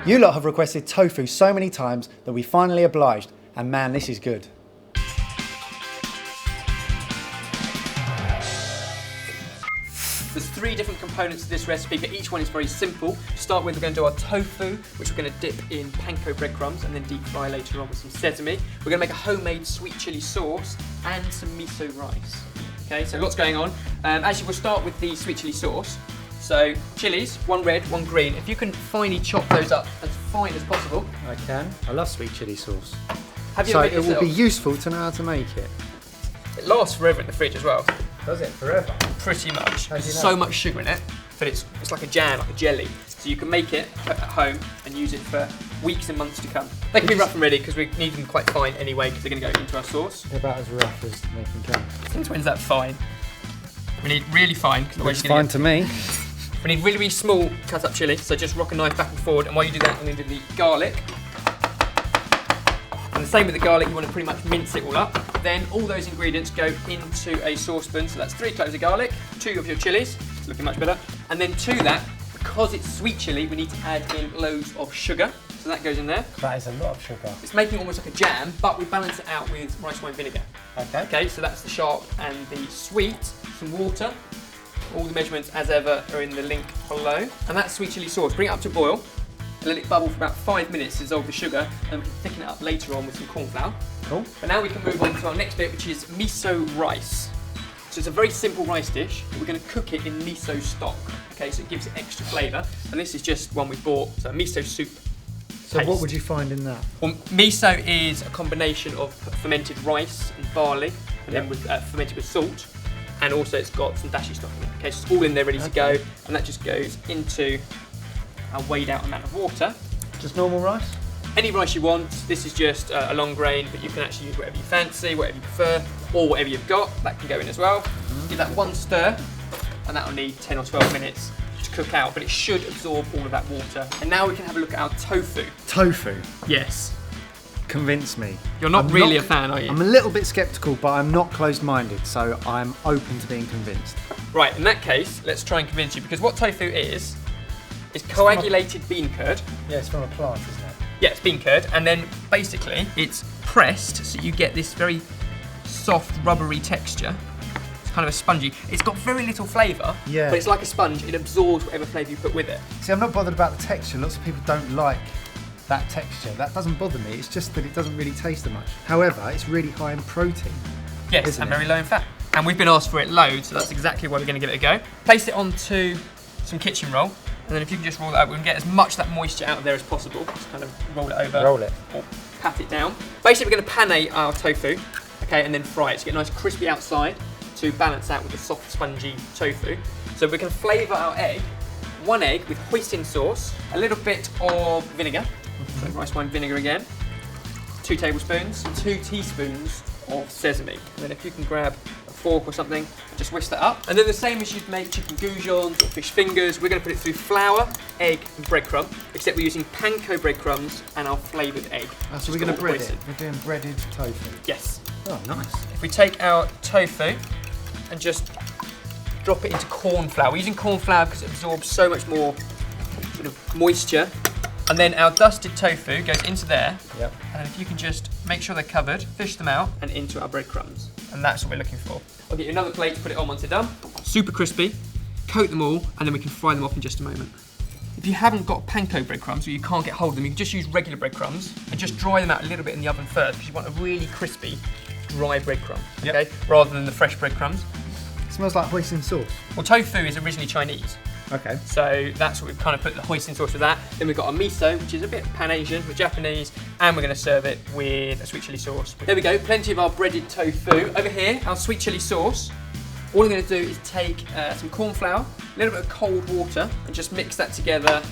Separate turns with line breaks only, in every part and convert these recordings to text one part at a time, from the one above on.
You lot have requested tofu so many times that we finally obliged, and man, this is good.
There's 3 different components to this recipe, but each one is very simple. To start with, we're going to do our tofu, which we're going to dip in panko breadcrumbs and then deep fry later on with some sesame. We're going to make a homemade sweet chili sauce and some miso rice. Okay, so lots going on. Actually, we'll start with the sweet chili sauce. So chilies, 1 red, 1 green. If you can finely chop those up as fine as possible.
I can. I love sweet chili sauce.
Have you
So
ever made
it will
yourself?
be useful to know how to make it.
It lasts forever in the fridge as well.
Does it? Forever?
Pretty much.
How do you
There's
know?
so much sugar in it, but it's like a jam, like a jelly. So you can make it at home and use it for weeks and months to come. They can be rough and ready because we need them quite fine anyway because they're going to go into our sauce.
They're about as rough as they can come.
Since when's that fine? We need really fine.
Looks fine to me.
We need really, really small cut up chili, so just rock a knife back and forward, and while you do that, I'm going to do the garlic. And the same with the garlic, you want to pretty much mince it all up. Then all those ingredients go into a saucepan, so that's 3 cloves of garlic, 2 of your chilies, it's looking much better. And then to that, because it's sweet chili, we need to add in loads of sugar, so that goes in there.
That is a lot of sugar.
It's making almost like a jam, but we balance it out with rice wine vinegar.
Okay.
Okay, so that's the sharp and the sweet, some water. All the measurements, as ever, are in the link below. And that's sweet chili sauce. Bring it up to boil, and let it bubble for about 5 minutes to dissolve the sugar, and we can thicken it up later on with some corn flour.
Cool.
But now we can move on to our next bit, which is miso rice. So it's a very simple rice dish. We're going to cook it in miso stock. Okay, so it gives it extra flavour. And this is just one we bought, so miso soup.
So
Taste.
what would you find in that?
Well, miso is a combination of fermented rice and barley, and then with, fermented with salt. And also it's got some dashi stock in it. Okay, so it's all in there ready to go, and that just goes into our weighed out amount of water.
Just normal rice?
Any rice you want. This is just a long grain, but you can actually use whatever you fancy, whatever you prefer, or whatever you've got, that can go in as well. Give that 1 stir, and that'll need 10 or 12 minutes to cook out, but it should absorb all of that water. And now we can have a look at our tofu.
Tofu?
Yes.
Convince me.
You're not really a fan, are you?
I'm a little bit sceptical, but I'm not closed-minded, so I'm open to being convinced.
Right, in that case, let's try and convince you, because what tofu is coagulated bean curd.
Yeah, it's from a plant, isn't it?
Yeah, it's bean curd, and then basically it's pressed so you get this very soft, rubbery texture. It's kind of a spongy. It's got very little flavour,
Yeah.
but it's like a sponge. It absorbs whatever flavour you put with it.
See, I'm not bothered about the texture. Lots of people don't like that texture. That doesn't bother me. It's just that it doesn't really taste that much. However, it's really high in protein.
Yes,
Isn't
and
it?
very low in fat. And we've been asked for it loads, so that's exactly why we're going to give it a go. Place it onto some kitchen roll, and then if you can just roll it over, we can get as much of that moisture out of there as possible. Just kind of roll it over.
Roll it.
Or pat it down. Basically, we're going to panade our tofu, okay, and then fry it to get nice crispy outside to balance out with the soft, spongy tofu. So we're going to flavour our egg. 1 egg with hoisin sauce, a little bit of vinegar, so rice wine vinegar again, 2 tablespoons, 2 teaspoons of sesame. And then if you can grab a fork or something, just whisk that up. And then the same as you'd make chicken goujons or fish fingers, we're going to put it through flour, egg and breadcrumb, except we're using panko breadcrumbs and our flavoured egg.
So we're going to bread it. We're doing breaded tofu.
Yes.
Oh, nice.
If we take our tofu and just drop it into corn flour. We're using corn flour because it absorbs so much more sort of moisture. And then our dusted tofu goes into there.
Yep.
And then if you can just make sure they're covered, fish them out and into our breadcrumbs. And that's what we're looking for. I'll get you another plate to put it on once they're done. Super crispy. Coat them all, and then we can fry them off in just a moment. If you haven't got panko breadcrumbs, or you can't get hold of them, you can just use regular breadcrumbs and just dry them out a little bit in the oven first, because you want a really crispy, dry breadcrumb,
Yep.
okay? Rather than the fresh breadcrumbs.
It smells like hoisin sauce.
Well, tofu is originally Chinese,
Okay.
so that's what we've kind of put the hoisin sauce with that. Then we've got a miso, which is a bit Pan-Asian, we're Japanese, and we're going to serve it with a sweet chili sauce. There we go, plenty of our breaded tofu. Over here, our sweet chili sauce. All I'm going to do is take some corn flour, a little bit of cold water, and just mix that together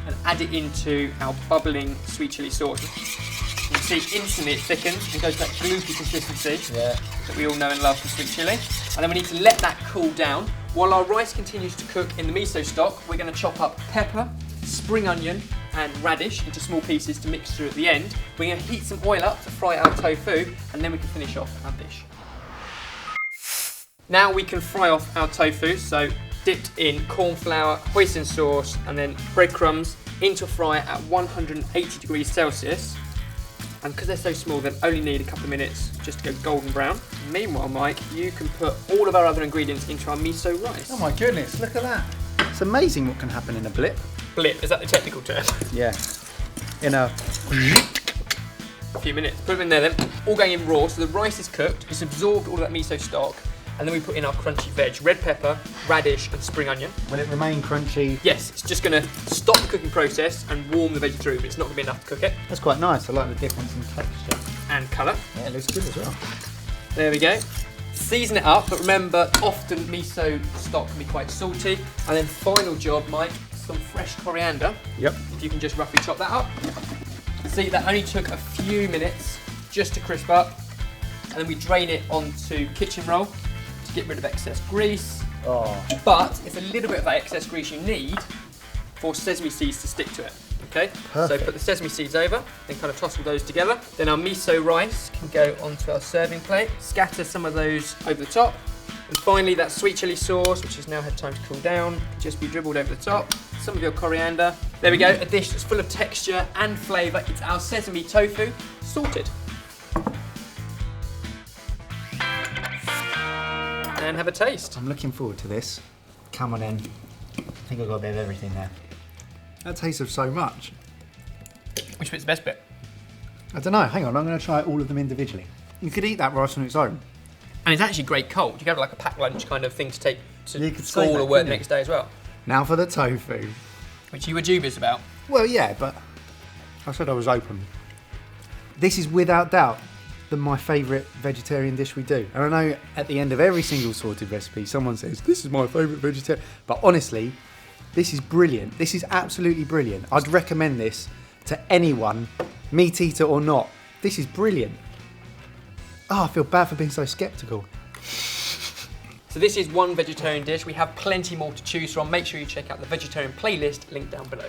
and add it into our bubbling sweet chili sauce. You can see instantly it thickens and goes to that gloopy consistency that we all know and love from sweet chili. And then we need to let that cool down. While our rice continues to cook in the miso stock, we're going to chop up pepper, spring onion and radish into small pieces to mix through at the end. We're going to heat some oil up to fry our tofu, and then we can finish off our dish. Now we can fry off our tofu, so dipped in corn flour, hoisin sauce, and then breadcrumbs into a fryer at 180 degrees Celsius. And because they're so small, they only need a couple of minutes just to go golden brown. Meanwhile, Mike, you can put all of our other ingredients into our miso rice.
Oh my goodness, look at that. It's amazing what can happen in a blip.
Blip, is that the technical term?
Yeah. In a
few minutes. Put them in there then, all going in raw, so the rice is cooked, it's absorbed all of that miso stock, and then we put in our crunchy veg, red pepper, radish and spring onion.
Will it remain crunchy?
Yes, it's just going to stop the cooking process and warm the veg through, but it's not going to be enough to cook it.
That's quite nice. I like the difference in texture.
And colour.
Yeah, it looks good as well.
There we go. Season it up, but remember, often miso stock can be quite salty. And then final job, Mike, some fresh coriander.
Yep.
If you can just roughly chop that up. See, that only took a few minutes just to crisp up. And then we drain it onto kitchen roll to get rid of excess grease.
Oh.
But it's a little bit of that excess grease you need for sesame seeds to stick to it. Okay?
Perfect.
So put the sesame seeds over, then kind of toss all those together. Then our miso rice can go onto our serving plate. Scatter some of those over the top. And finally, that sweet chili sauce, which has now had time to cool down, can just be dribbled over the top. Some of your coriander. There we go, a dish that's full of texture and flavour. It's our sesame tofu sorted. And have a taste.
I'm looking forward to this. Come on in. I think I've got a bit of everything there. That tastes of so much.
Which bit's the best bit?
I don't know. Hang on, I'm going to try all of them individually. You could eat that rice on its own.
And it's actually great cold. You could have like a packed lunch kind of thing to take to
You could say
school
that,
or work
couldn't
the
you?
next day as well.
Now for the tofu.
Which you were dubious about.
Well, yeah, but I said I was open. This is without doubt my favourite vegetarian dish we do. And I know at the end of every single sorted recipe, someone says, this is my favourite vegetarian. But honestly, this is brilliant. This is absolutely brilliant. I'd recommend this to anyone, meat eater or not. This is brilliant. Oh, I feel bad for being so sceptical.
So this is one vegetarian dish. We have plenty more to choose from. Make sure you check out the vegetarian playlist linked down below.